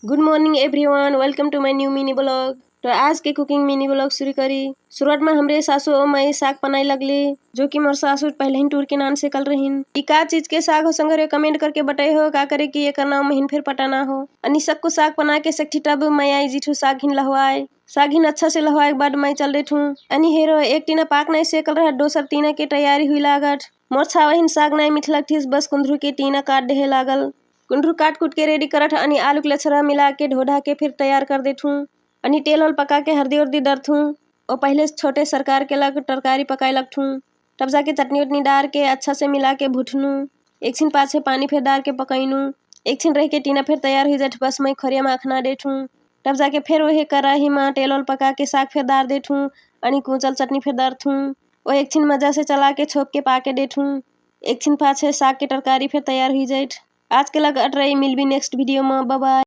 Good morning everyone, welcome to my new mini blog. तो आज के कुकिंग मिनी ब्लॉग शुरू करी। शुरुआत में हमरे सासू और मैं साग बनाए लगले, जो कि मोर सासू पहले ही टूर के नाम से कल रहीन। ई का चीज के साग हो संगे कमेंट करके बताए हो का करे कि एकर नाम महीन फिर पता ना हो। अनि सबको साग बना के सकठी तब मैं आई जीठू साग हिन लहवाए। साग हिन अच्छा से लहवाए के बाद मैं चल देठू। अनि हेरो एक टीना पाक नहीं सेकल रहा, दोसर टीना के तैयारी हुई लागत। मोर छावा हिन साग नहीं मिठ लगथिस, बस कुंदरू के टीना काट देहे लागल। कुंदरू काट कुट के रेडी करत अनि आलू के लछरा मिला के ढो ढा के फिर तैयार कर देठू। अनि तेल ओल पका के हल्दी उर्दी डरथू और पहले छोटे सरकार के लग तरकारी पकाए लगठू। तब जाके चटनी उटनी डाल के अच्छा से मिला के भुटनू। एक छिन पाछे पानी फिर डाल के पकाइनू। एक छिन रह के टीना फिर तैयार हो जाठ, बस मैं खरिया में अखना देठू। तब जाके फिर वही कढ़ाई में तेल ओल पका के साग फिर डाल देठू। अनि कुचल चटनी फिर डालथू और एक छिन मजा से चला के छोप के पाके देठू। एक छिन पाछे साग के तरकारी फिर तैयार हो जाए। आज के लग अटरई मिल भी नेक्स्ट वीडियो में। Bye bye.